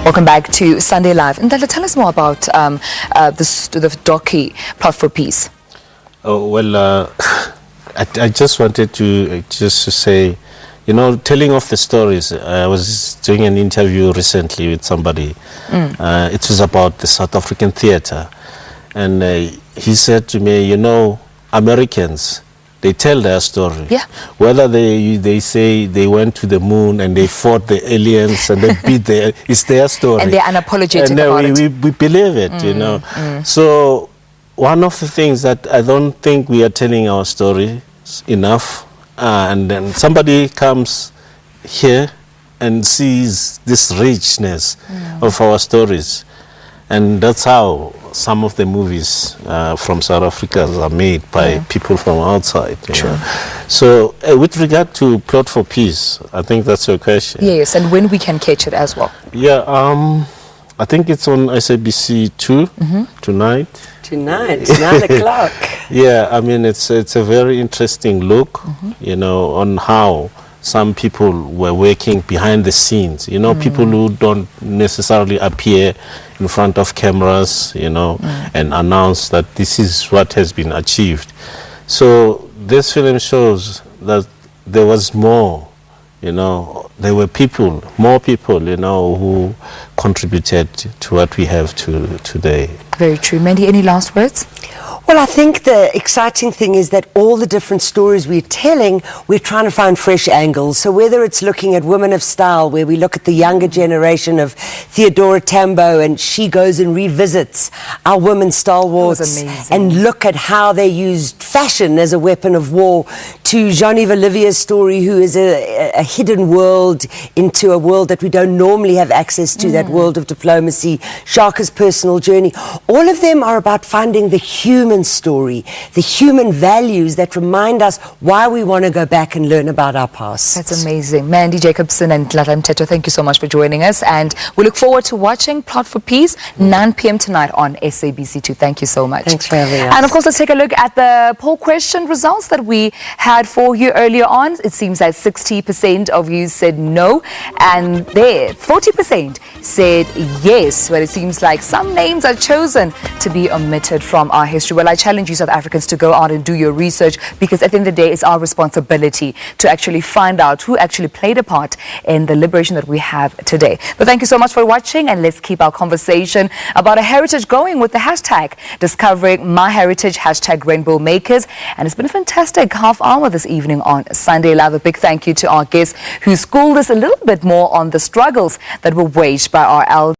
Welcome back to Sunday Live. And tell us more about the docu Plot for Peace. Oh, well, I just wanted to say, you know, telling of the stories. I was doing an interview recently with somebody. It was about the South African theater. And he said to me, you know, Americans, they tell their story. Yeah. Whether they say they went to the moon and they fought the aliens and they beat it's their story. And they're unapologetic and about it. We believe it, you know. So one of the things that I don't think we are telling our story enough, and then somebody comes here and sees this richness of our stories. And that's how some of the movies from South Africa are made by people from outside. True. So with regard to Plot for Peace, I think that's your question. Yes, and when we can catch it as well. Yeah, I think it's on SABC 2 tonight. Tonight, it's 9 o'clock. Yeah, I mean, it's a very interesting look, you know, on how some people were working behind the scenes, you know, people who don't necessarily appear in front of cameras, you know, and announce that this is what has been achieved. So this film shows that there was more, you know, there were more people, you know, who contributed to what we have today. Very true. Mandy, any last words? Well, I think the exciting thing is that all the different stories we're telling, we're trying to find fresh angles. So whether it's looking at Women of Style, where we look at the younger generation of Theodora Tambo, and she goes and revisits our women stalwarts and look at how they used fashion as a weapon of war, to Jean-Yves Olivier's story, who is a hidden world into a world that we don't normally have access to, that world of diplomacy, Shaka's personal journey. All of them are about finding the human story, the human values that remind us why we want to go back and learn about our past. That's amazing. Mandy, Jacobson and Nhlanhla Mthethwa, thank you so much for joining us, and we look forward to watching Plot for Peace, 9 p.m. tonight on SABC 2. Thank you so much. Thanks for having us. And of course, let's take a look at the poll question results that we had for you earlier on. It seems that 60% of you said no, and there 40% said yes, but it seems like some names are chosen to be omitted from our history. Well, I challenge you South Africans to go out and do your research, because at the end of the day, it's our responsibility to actually find out who actually played a part in the liberation that we have today. But thank you so much for watching, and let's keep our conversation about a heritage going with the hashtag Discovering My Heritage, hashtag Rainbow Makers. And it's been a fantastic half hour this evening on Sunday Live. A big thank you to our guests who schooled us a little bit more on the struggles that were waged by our elders.